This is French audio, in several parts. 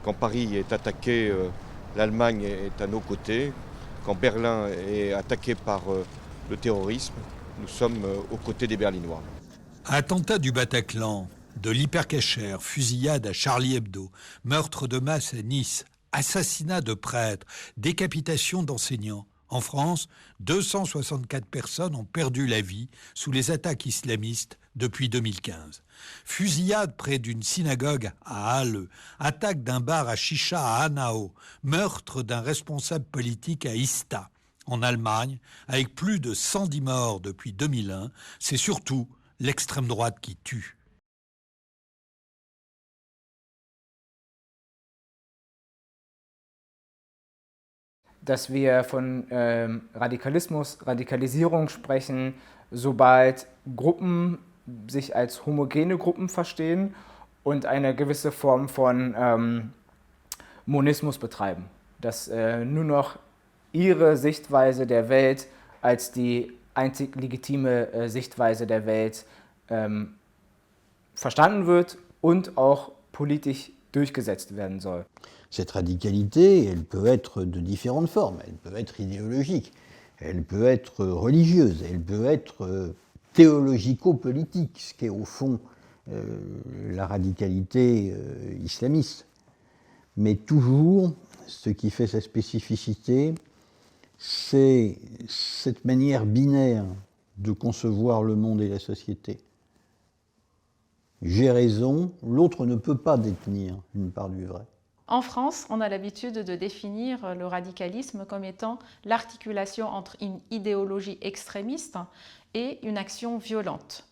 Quand Paris est attaqué, l'Allemagne est à nos côtés. Quand Berlin est attaqué par le terrorisme, nous sommes aux côtés des Berlinois. Attentat du Bataclan, de l'hypercacher, fusillade à Charlie Hebdo, meurtre de masse à Nice, assassinat de prêtres, décapitation d'enseignants. En France, 264 personnes ont perdu la vie sous les attaques islamistes depuis 2015. Fusillade près d'une synagogue à Halle, attaque d'un bar à chicha à Hanau, meurtre d'un responsable politique à Ista. En Allemagne, avec plus de 110 morts depuis 2001, c'est surtout l'extrême droite qui tue. Dass wir von Radikalismus, Radikalisierung sprechen, sobald Gruppen sich als homogene Gruppen verstehen und eine gewisse Form von Monismus betreiben. Dass nur noch ihre Sichtweise der Welt als die einzig legitime Sichtweise der Welt verstanden wird und auch politisch durchgesetzt werden soll. Cette radicalité, elle peut être de différentes formes. Elle peut être idéologique, elle peut être religieuse, elle peut être théologico-politique, ce qui est au fond la radicalité islamiste. Mais toujours, ce qui fait sa spécificité, c'est cette manière binaire de concevoir le monde et la société. J'ai raison, l'autre ne peut pas détenir une part du vrai. En France, on a l'habitude de définir le radicalisme comme étant l'articulation entre une idéologie extrémiste et une action violente.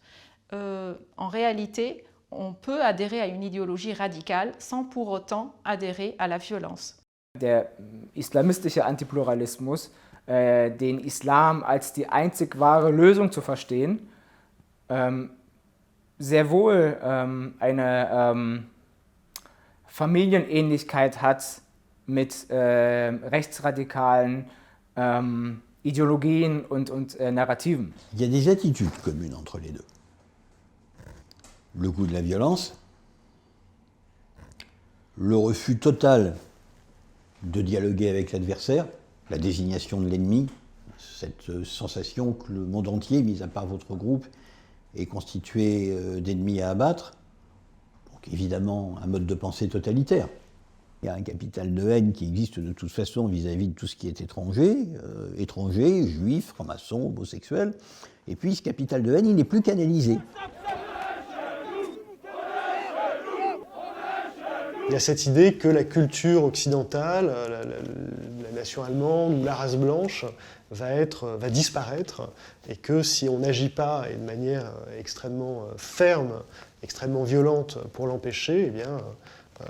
En réalité, on peut adhérer à une idéologie radicale sans pour autant adhérer à la violence. Der islamistische Antipluralismus, den Islam als die einzig wahre Lösung zu verstehen, sehr wohl eine Familienähnlichkeit hat mit rechtsradikalen Ideologien und Narrativen. Il y a des attitudes communes entre les deux. Le goût de la violence, le refus total de dialoguer avec l'adversaire, la désignation de l'ennemi, cette sensation que le monde entier, mis à part votre groupe, est constitué d'ennemis à abattre. Donc évidemment, un mode de pensée totalitaire. Il y a un capital de haine qui existe de toute façon vis-à-vis de tout ce qui est étranger, juifs, francs-maçons, homosexuels. Et puis ce capital de haine, il n'est plus canalisé. Il y a cette idée que la culture occidentale, la nation allemande ou la race blanche va disparaître et que si on n'agit pas et de manière extrêmement ferme, extrêmement violente pour l'empêcher, eh bien,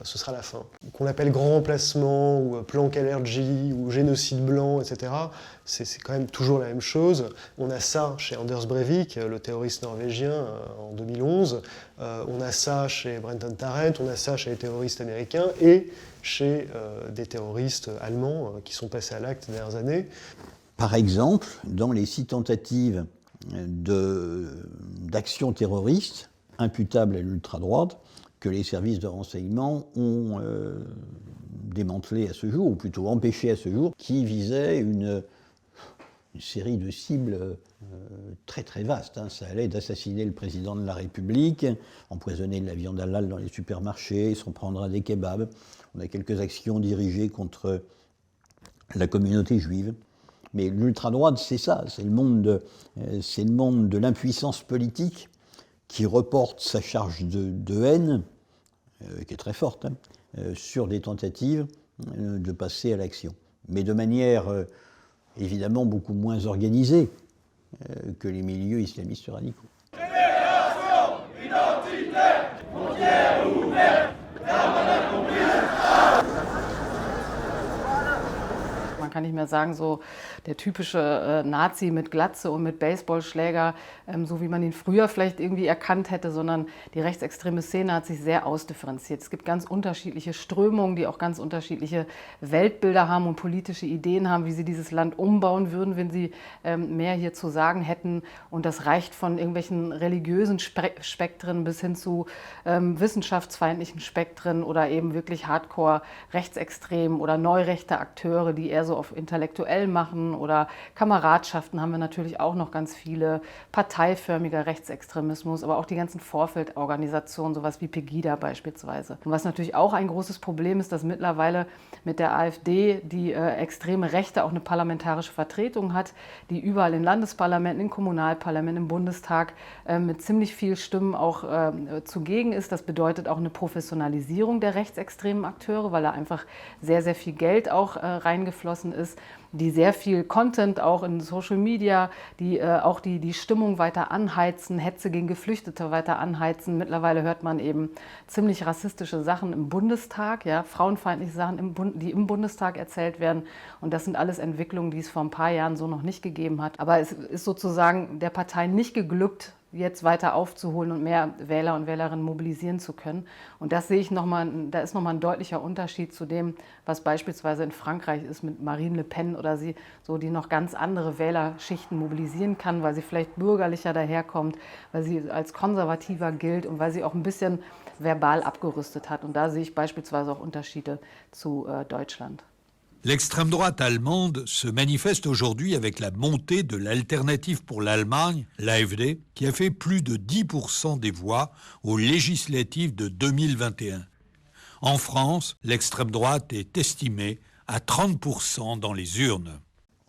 ce sera la fin. Qu'on l'appelle grand remplacement ou plan Kalergi ou génocide blanc, etc., c'est quand même toujours la même chose. On a ça chez Anders Breivik, le terroriste norvégien, en 2011. On a ça chez Brenton Tarrant, on a ça chez les terroristes américains et chez des terroristes allemands qui sont passés à l'acte ces dernières années. Par exemple, dans les 6 tentatives d'action terroriste imputables à l'ultra-droite, que les services de renseignement ont démantelé à ce jour, ou plutôt empêché à ce jour, qui visaient une série de cibles très très vastes. Ça allait d'assassiner le président de la République, empoisonner de la viande halal dans les supermarchés, s'en prendre à des kebabs. On a quelques actions dirigées contre la communauté juive. Mais l'ultra-droite, c'est ça, c'est le monde de l'impuissance politique qui reporte sa charge de haine, qui est très forte, sur des tentatives de passer à l'action. Mais de manière évidemment beaucoup moins organisée que les milieux islamistes radicaux. Génération identitaire, frontière ouverte, kann nicht mehr sagen, so der typische Nazi mit Glatze und mit Baseballschläger, so wie man ihn früher vielleicht irgendwie erkannt hätte, sondern die rechtsextreme Szene hat sich sehr ausdifferenziert. Es gibt ganz unterschiedliche Strömungen, die auch ganz unterschiedliche Weltbilder haben und politische Ideen haben, wie sie dieses Land umbauen würden, wenn sie mehr hier zu sagen hätten. Und das reicht von irgendwelchen religiösen Spektren bis hin zu wissenschaftsfeindlichen Spektren oder eben wirklich hardcore rechtsextremen oder neurechte Akteure, die eher so auf intellektuell machen, oder Kameradschaften haben wir natürlich auch noch ganz viele, parteiförmiger Rechtsextremismus, aber auch die ganzen Vorfeldorganisationen, sowas wie Pegida beispielsweise. Und was natürlich auch ein großes Problem ist, dass mittlerweile mit der AfD die extreme Rechte auch eine parlamentarische Vertretung hat, die überall in Landesparlamenten, in Kommunalparlamenten, im Bundestag mit ziemlich viel Stimmen auch zugegen ist. Das bedeutet auch eine Professionalisierung der rechtsextremen Akteure, weil da einfach sehr, sehr viel Geld auch reingeflossen ist, die sehr viel Content auch in Social Media, die auch die Stimmung weiter anheizen, Hetze gegen Geflüchtete weiter anheizen. Mittlerweile hört man eben ziemlich rassistische Sachen im Bundestag, ja, frauenfeindliche Sachen, die im Bundestag erzählt werden. Und das sind alles Entwicklungen, die es vor ein paar Jahren so noch nicht gegeben hat. Aber es ist sozusagen der Partei nicht geglückt, jetzt weiter aufzuholen und mehr Wähler und Wählerinnen mobilisieren zu können. Und das sehe ich nochmal, da ist nochmal ein deutlicher Unterschied zu dem, was beispielsweise in Frankreich ist mit Marine Le Pen oder sie, so, die noch ganz andere Wählerschichten mobilisieren kann, weil sie vielleicht bürgerlicher daherkommt, weil sie als konservativer gilt und weil sie auch ein bisschen verbal abgerüstet hat. Und da sehe ich beispielsweise auch Unterschiede zu Deutschland. L'extrême droite allemande se manifeste aujourd'hui avec la montée de l'Alternative pour l'Allemagne, l'AfD, qui a fait plus de 10% des voix aux législatives de 2021. En France, l'extrême droite est estimée à 30% dans les urnes.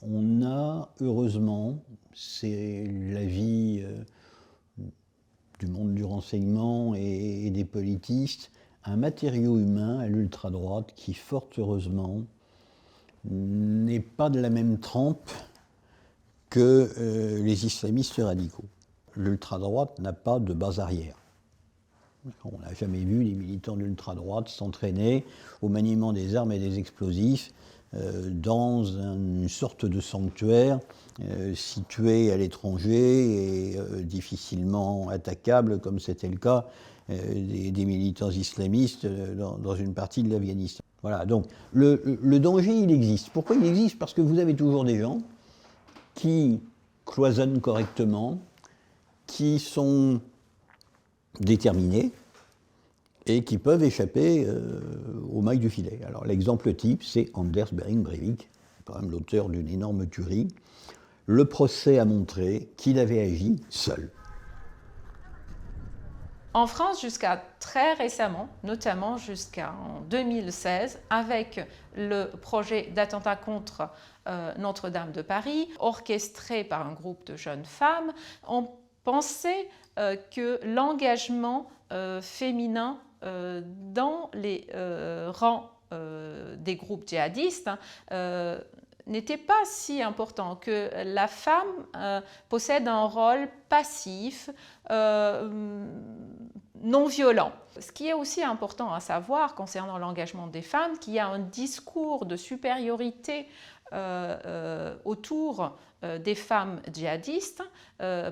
On a, heureusement, c'est l'avis du monde du renseignement et des politistes, un matériau humain à l'ultra-droite qui, fort heureusement, n'est pas de la même trempe que les islamistes radicaux. L'ultra-droite n'a pas de base arrière. On n'a jamais vu les militants d'ultra-droite s'entraîner au maniement des armes et des explosifs dans une sorte de sanctuaire situé à l'étranger et difficilement attaquable, comme c'était le cas des militants islamistes dans une partie de l'Afghanistan. Voilà, donc le danger, il existe. Pourquoi il existe? Parce que vous avez toujours des gens qui cloisonnent correctement, qui sont déterminés et qui peuvent échapper aux mailles du filet. Alors l'exemple type, c'est Anders Behring Breivik, quand même l'auteur d'une énorme tuerie. Le procès a montré qu'il avait agi seul. En France, jusqu'à très récemment, notamment jusqu'en 2016, avec le projet d'attentat contre Notre-Dame de Paris, orchestré par un groupe de jeunes femmes, on pensait que l'engagement féminin dans les rangs des groupes djihadistes n'était pas si important, que la femme possède un rôle passif, non violent. Ce qui est aussi important à savoir concernant l'engagement des femmes, qu'il y a un discours de supériorité autour des femmes djihadistes,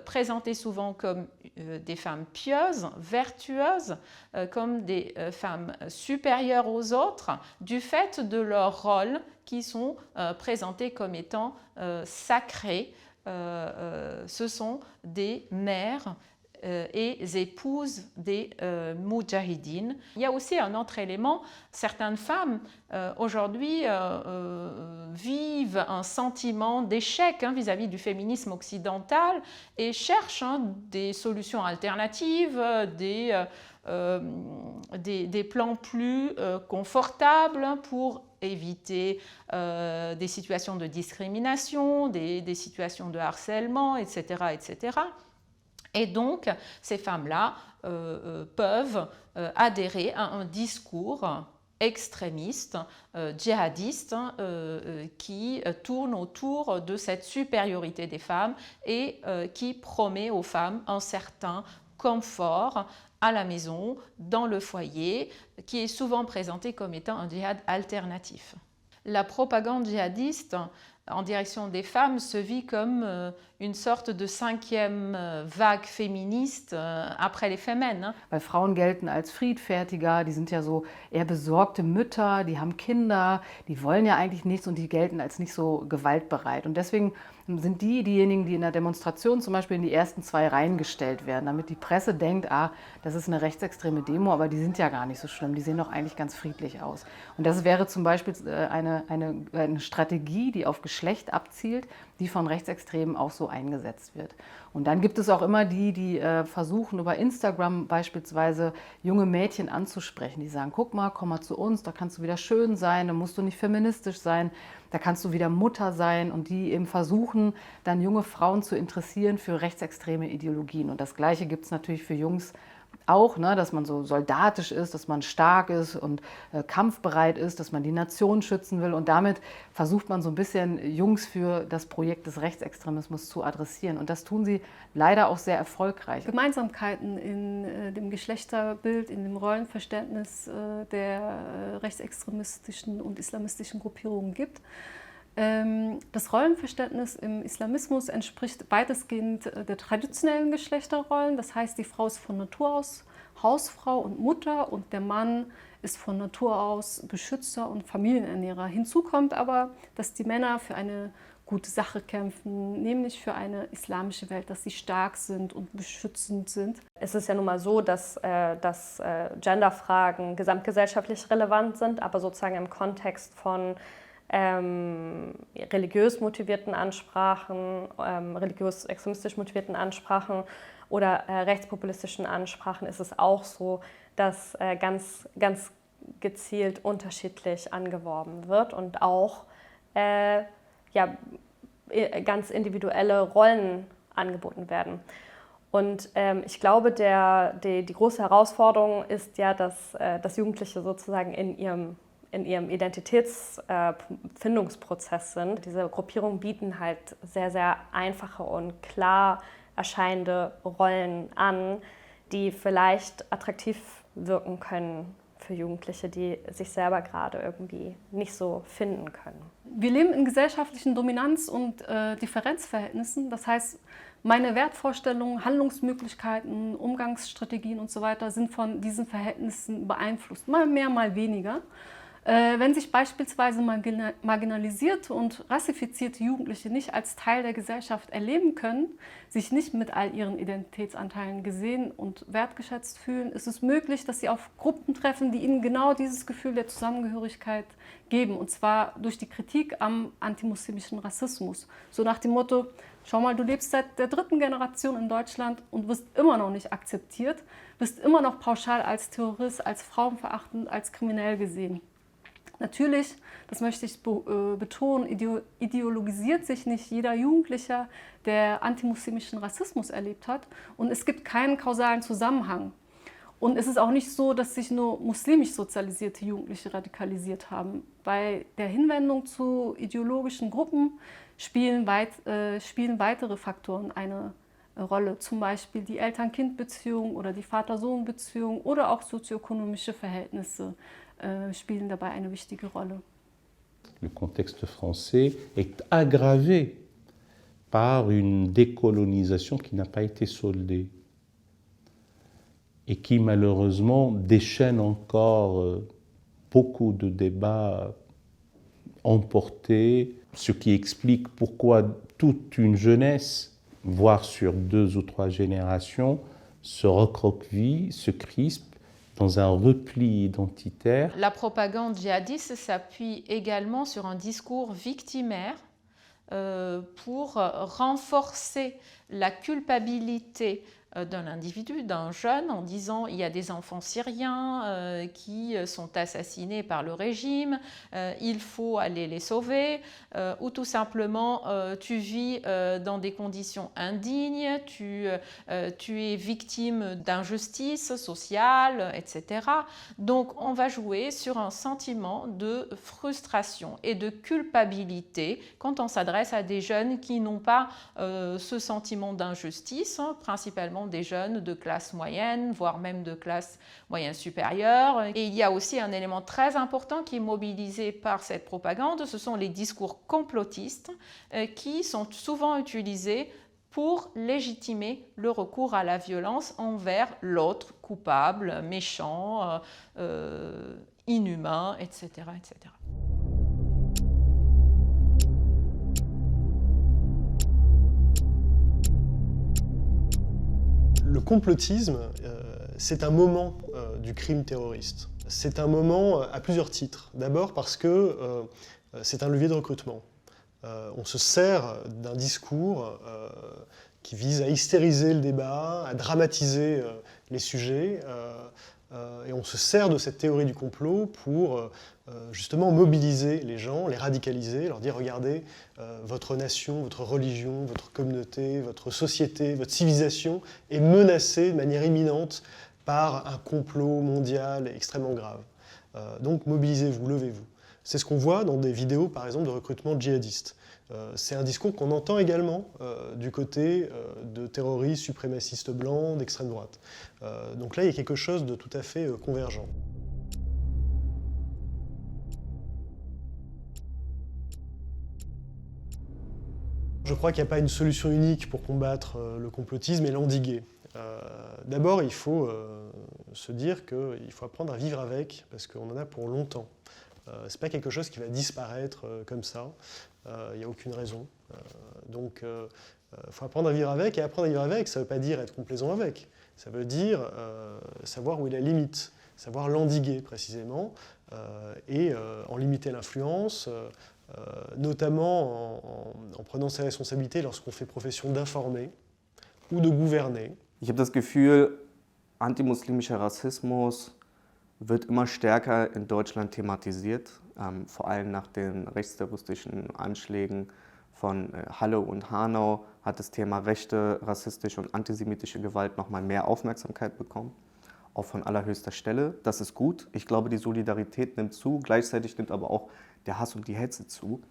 présentées souvent comme des femmes pieuses, vertueuses, comme des femmes supérieures aux autres, du fait de leur rôle qui sont présentés comme étant sacrés. Ce sont des mères et épouses des moudjahidines. Il y a aussi un autre élément, certaines femmes aujourd'hui vivent un sentiment d'échec vis-à-vis du féminisme occidental et cherchent des solutions alternatives, des plans plus confortables pour éviter des situations de discrimination, des situations de harcèlement, etc., etc. Et donc, ces femmes-là peuvent adhérer à un discours extrémiste, djihadiste, qui tourne autour de cette supériorité des femmes et qui promet aux femmes un certain confort à la maison, dans le foyer, qui est souvent présenté comme étant un djihad alternatif. La propagande djihadiste en direction des femmes se vit comme une sorte de 5e Vague féministe après les Femmes. Weil Frauen gelten als friedfertiger, die sind ja so eher besorgte Mütter, die haben Kinder, die wollen ja eigentlich nichts und die gelten als nicht so gewaltbereit. Und deswegen sind diejenigen, die in der Demonstration zum Beispiel in die ersten 2 Reihen gestellt werden, damit die Presse denkt, das ist eine rechtsextreme Demo, aber die sind ja gar nicht so schlimm, die sehen doch eigentlich ganz friedlich aus. Und das wäre zum Beispiel eine Strategie, die auf Geschlecht abzielt, die von Rechtsextremen auch so eingesetzt wird. Und dann gibt es auch immer die versuchen, über Instagram beispielsweise junge Mädchen anzusprechen, die sagen, guck mal, komm mal zu uns, da kannst du wieder schön sein, da musst du nicht feministisch sein, da kannst du wieder Mutter sein, und die eben versuchen, dann junge Frauen zu interessieren für rechtsextreme Ideologien. Und das Gleiche gibt es natürlich für Jungs auch, ne, dass man so soldatisch ist, dass man stark ist und kampfbereit ist, dass man die Nation schützen will. Und damit versucht man so ein bisschen Jungs für das Projekt des Rechtsextremismus zu adressieren. Und das tun sie leider auch sehr erfolgreich. Gemeinsamkeiten in dem Geschlechterbild, in dem Rollenverständnis der rechtsextremistischen und islamistischen Gruppierungen gibt. Das Rollenverständnis im Islamismus entspricht weitestgehend der traditionellen Geschlechterrollen. Das heißt, die Frau ist von Natur aus Hausfrau und Mutter und der Mann ist von Natur aus Beschützer und Familienernährer. Hinzu kommt aber, dass die Männer für eine gute Sache kämpfen, nämlich für eine islamische Welt, dass sie stark sind und beschützend sind. Es ist ja nun mal so, dass Genderfragen gesamtgesellschaftlich relevant sind, aber sozusagen im Kontext von religiös motivierten Ansprachen, religiös-extremistisch motivierten Ansprachen oder rechtspopulistischen Ansprachen ist es auch so, dass ganz gezielt unterschiedlich angeworben wird und auch ganz individuelle Rollen angeboten werden. Und ich glaube, die große Herausforderung ist ja, dass Jugendliche sozusagen in ihrem Identitätsfindungsprozess sind. Diese Gruppierungen bieten halt sehr, sehr einfache und klar erscheinende Rollen an, die vielleicht attraktiv wirken können für Jugendliche, die sich selber gerade irgendwie nicht so finden können. Wir leben in gesellschaftlichen Dominanz- und Differenzverhältnissen. Das heißt, meine Wertvorstellungen, Handlungsmöglichkeiten, Umgangsstrategien und so weiter sind von diesen Verhältnissen beeinflusst. Mal mehr, mal weniger. Wenn sich beispielsweise marginalisierte und rassifizierte Jugendliche nicht als Teil der Gesellschaft erleben können, sich nicht mit all ihren Identitätsanteilen gesehen und wertgeschätzt fühlen, ist es möglich, dass sie auf Gruppen treffen, die ihnen genau dieses Gefühl der Zusammengehörigkeit geben. Und zwar durch die Kritik am antimuslimischen Rassismus. So nach dem Motto, schau mal, du lebst seit der 3. Generation in Deutschland und wirst immer noch nicht akzeptiert, wirst immer noch pauschal als Terrorist, als frauenverachtend, als kriminell gesehen. Natürlich, das möchte ich betonen, ideologisiert sich nicht jeder Jugendlicher, der antimuslimischen Rassismus erlebt hat. Und es gibt keinen kausalen Zusammenhang. Und es ist auch nicht so, dass sich nur muslimisch sozialisierte Jugendliche radikalisiert haben. Bei der Hinwendung zu ideologischen Gruppen spielen weitere Faktoren eine Rolle. Zum Beispiel die Eltern-Kind-Beziehung oder die Vater-Sohn-Beziehung oder auch sozioökonomische Verhältnisse spielen dabei eine wichtige Rolle. Le contexte français est aggravé par une décolonisation qui n'a pas été soldée et qui malheureusement déchaîne encore beaucoup de débats emportés, ce qui explique pourquoi toute une jeunesse, voire sur 2 ou 3 générations, se recroqueville, se crispe dans un repli identitaire. La propagande djihadiste s'appuie également sur un discours victimaire pour renforcer la culpabilité d'un individu, d'un jeune, en disant il y a des enfants syriens qui sont assassinés par le régime, il faut aller les sauver, ou tout simplement tu vis dans des conditions indignes, tu es victime d'injustice sociale, etc. Donc on va jouer sur un sentiment de frustration et de culpabilité quand on s'adresse à des jeunes qui n'ont pas ce sentiment d'injustice, principalement évidemment des jeunes de classe moyenne, voire même de classe moyenne supérieure. Et il y a aussi un élément très important qui est mobilisé par cette propagande, ce sont les discours complotistes qui sont souvent utilisés pour légitimer le recours à la violence envers l'autre coupable, méchant, inhumain, etc., etc. Le complotisme, c'est un moment du crime terroriste. C'est un moment à plusieurs titres. D'abord parce que c'est un levier de recrutement. On se sert d'un discours qui vise à hystériser le débat, à dramatiser les sujets, et on se sert de cette théorie du complot pour justement mobiliser les gens, les radicaliser, leur dire regardez, votre nation, votre religion, votre communauté, votre société, votre civilisation est menacée de manière imminente par un complot mondial extrêmement grave. Donc mobilisez-vous, levez-vous. C'est ce qu'on voit dans des vidéos, par exemple, de recrutement djihadistes. C'est un discours qu'on entend également du côté de terroristes suprémacistes blancs d'extrême droite. Donc là, il y a quelque chose de tout à fait convergent. Je crois qu'il n'y a pas une solution unique pour combattre le complotisme et l'endiguer. D'abord, il faut se dire qu'il faut apprendre à vivre avec, parce qu'on en a pour longtemps. Ce n'est pas quelque chose qui va disparaître comme ça. Il n'y a aucune raison. Donc, il faut apprendre à vivre avec. Et apprendre à vivre avec, ça ne veut pas dire être complaisant avec. Ça veut dire savoir où est la limite, savoir l'endiguer précisément, et en limiter l'influence, notamment en prenant ses responsabilités lorsqu'on fait profession d'informer ou de gouverner. Ich habe das Gefühl, antimuslimischer Rassismus wird immer stärker in Deutschland thematisiert, vor allem nach den rechtsterroristischen Anschlägen von Halle und Hanau hat das Thema rechte, rassistische und antisemitische Gewalt nochmal mehr Aufmerksamkeit bekommen, auch von allerhöchster Stelle. Das ist gut. Ich glaube, die Solidarität nimmt zu, gleichzeitig nimmt aber auch der Hass und die Hetze zu.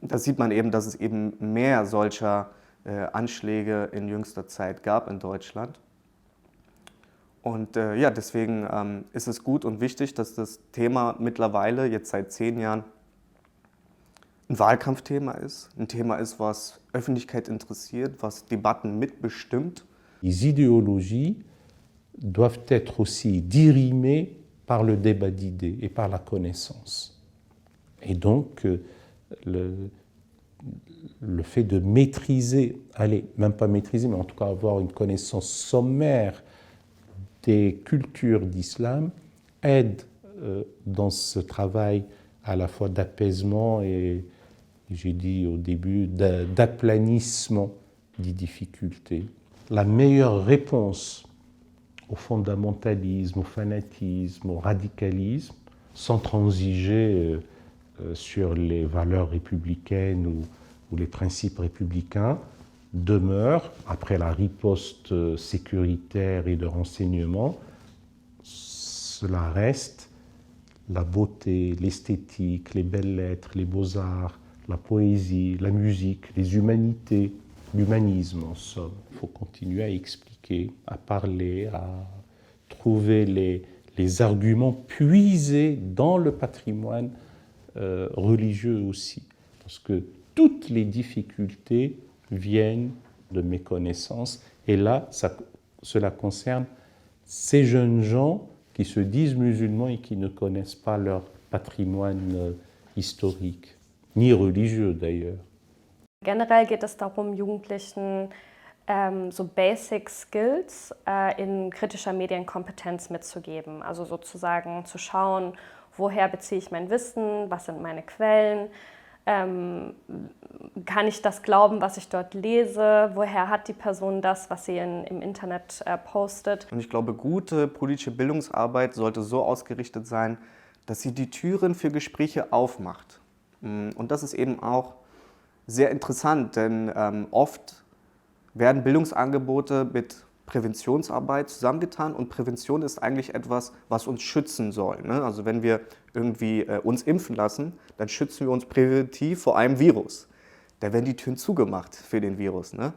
Da sieht man eben, dass es eben mehr solcher Anschläge in jüngster Zeit gab in Deutschland. Und ja, deswegen ist es gut und wichtig, dass das Thema mittlerweile jetzt seit 10 Jahren ein Wahlkampfthema ist, ein Thema ist, was Öffentlichkeit interessiert, was Debatten mitbestimmt. Les idéologies doivent être aussi dirimées par le débat d'idées et par la connaissance. Et donc, le fait de maîtriser, même pas maîtriser, mais en tout cas avoir une connaissance sommaire des cultures d'islam aide dans ce travail à la fois d'apaisement et, j'ai dit au début, d'aplanissement des difficultés. La meilleure réponse au fondamentalisme, au fanatisme, au radicalisme, sans transiger sur les valeurs républicaines ou les principes républicains, demeure, après la riposte sécuritaire et de renseignement, cela reste la beauté, l'esthétique, les belles lettres, les beaux-arts, la poésie, la musique, les humanités, l'humanisme en somme. Il faut continuer à expliquer, à parler, à trouver les arguments puisés dans le patrimoine religieux aussi. Parce que toutes les difficultés viennent de méconnaissance. Et là, cela concerne ces jeunes gens qui se disent musulmans et qui ne connaissent pas leur patrimoine historique, ni religieux d'ailleurs. Generell geht es darum, Jugendlichen so Basic Skills in kritischer Medienkompetenz mitzugeben. Also sozusagen zu schauen, woher beziehe ich mein Wissen, was sind meine Quellen, kann ich das glauben, was ich dort lese, woher hat die Person das, was sie im Internet postet. Und ich glaube, gute politische Bildungsarbeit sollte so ausgerichtet sein, dass sie die Türen für Gespräche aufmacht. Und das ist eben auch sehr interessant, denn oft werden Bildungsangebote mit Präventionsarbeit zusammengetan und Prävention ist eigentlich etwas, was uns schützen soll. Ne? Also wenn wir irgendwie uns impfen lassen, dann schützen wir uns präventiv vor einem Virus. Da werden die Türen zugemacht für den Virus. Ne?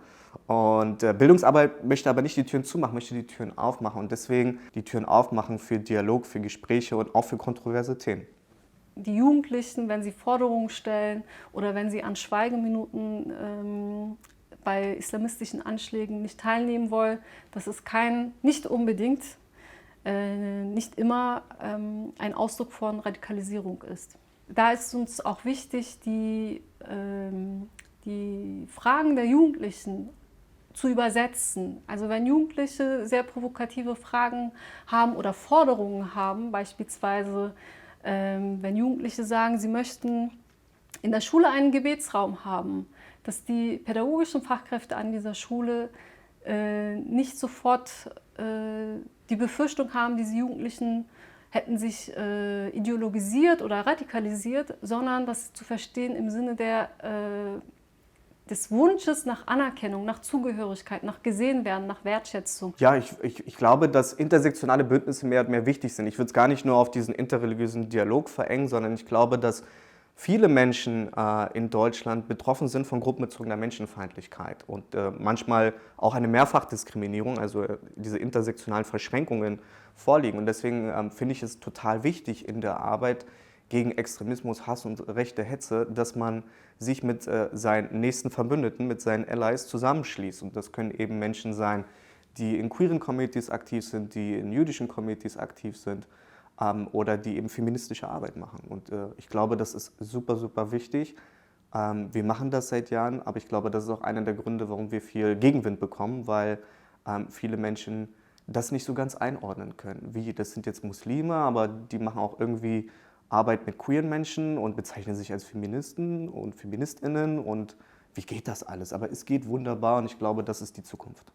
Und Bildungsarbeit möchte aber nicht die Türen zumachen, möchte die Türen aufmachen und deswegen die Türen aufmachen für Dialog, für Gespräche und auch für kontroverse Themen. Die Jugendlichen, wenn sie Forderungen stellen oder wenn sie an Schweigeminuten bei islamistischen Anschlägen nicht teilnehmen wollen, dass es nicht unbedingt, nicht immer ein Ausdruck von Radikalisierung ist. Da ist uns auch wichtig, die Fragen der Jugendlichen zu übersetzen. Also wenn Jugendliche sehr provokative Fragen haben oder Forderungen haben, beispielsweise wenn Jugendliche sagen, sie möchten in der Schule einen Gebetsraum haben, dass die pädagogischen Fachkräfte an dieser Schule nicht sofort die Befürchtung haben, diese Jugendlichen hätten sich ideologisiert oder radikalisiert, sondern das zu verstehen im Sinne des Wunsches nach Anerkennung, nach Zugehörigkeit, nach Gesehenwerden, nach Wertschätzung. Ja, ich glaube, dass intersektionale Bündnisse mehr und mehr wichtig sind. Ich würde es gar nicht nur auf diesen interreligiösen Dialog verengen, sondern ich glaube, dass viele Menschen in Deutschland betroffen sind von gruppenbezogener Menschenfeindlichkeit und manchmal auch eine Mehrfachdiskriminierung, also diese intersektionalen Verschränkungen vorliegen. Und deswegen finde ich es total wichtig in der Arbeit gegen Extremismus, Hass und rechte Hetze, dass man sich mit seinen nächsten Verbündeten, mit seinen Allies zusammenschließt. Und das können eben Menschen sein, die in queeren Communities aktiv sind, die in jüdischen Communities aktiv sind oder die eben feministische Arbeit machen. Und ich glaube, das ist super, super wichtig. Wir machen das seit Jahren, aber ich glaube, das ist auch einer der Gründe, warum wir viel Gegenwind bekommen, weil viele Menschen das nicht so ganz einordnen können. Wie, das sind jetzt Muslime, aber die machen auch irgendwie Arbeit mit queeren Menschen und bezeichnen sich als Feministen und Feministinnen und wie geht das alles? Aber es geht wunderbar und ich glaube, das ist die Zukunft.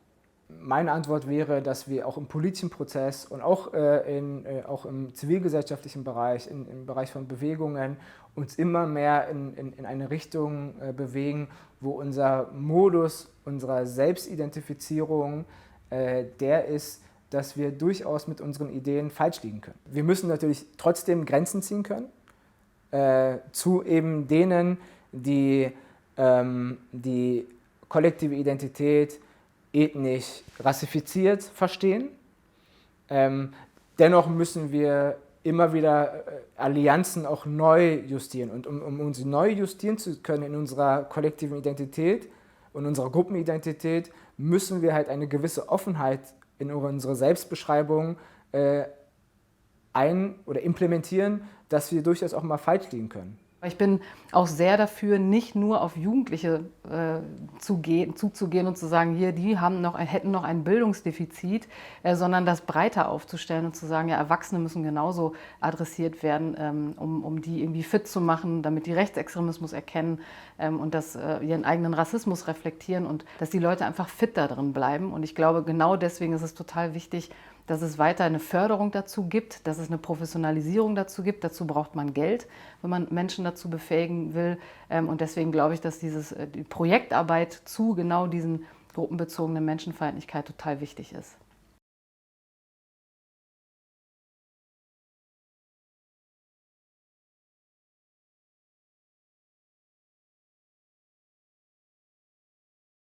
Meine Antwort wäre, dass wir auch im politischen Prozess und auch im zivilgesellschaftlichen Bereich, im Bereich von Bewegungen, uns immer mehr in eine Richtung bewegen, wo unser Modus unserer Selbstidentifizierung der ist, dass wir durchaus mit unseren Ideen falsch liegen können. Wir müssen natürlich trotzdem Grenzen ziehen können zu eben denen, die die kollektive Identität ethnisch rassifiziert verstehen. Dennoch müssen wir immer wieder Allianzen auch neu justieren. Und um uns neu justieren zu können in unserer kollektiven Identität und unserer Gruppenidentität, müssen wir halt eine gewisse Offenheit in unsere Selbstbeschreibung implementieren, dass wir durchaus auch mal falsch liegen können. Ich bin auch sehr dafür, nicht nur auf Jugendliche zuzugehen und zu sagen, hier, die hätten noch ein Bildungsdefizit, sondern das breiter aufzustellen und zu sagen, ja, Erwachsene müssen genauso adressiert werden, um die irgendwie fit zu machen, damit die Rechtsextremismus erkennen und ihren eigenen Rassismus reflektieren und dass die Leute einfach fit da drin bleiben. Und ich glaube, genau deswegen ist es total wichtig, dass es weiter eine Förderung dazu gibt, dass es eine Professionalisierung dazu gibt. Dazu braucht man Geld, wenn man Menschen dazu befähigen will. Und deswegen glaube ich, dass die Projektarbeit zu genau diesen gruppenbezogenen Menschenfeindlichkeit total wichtig ist.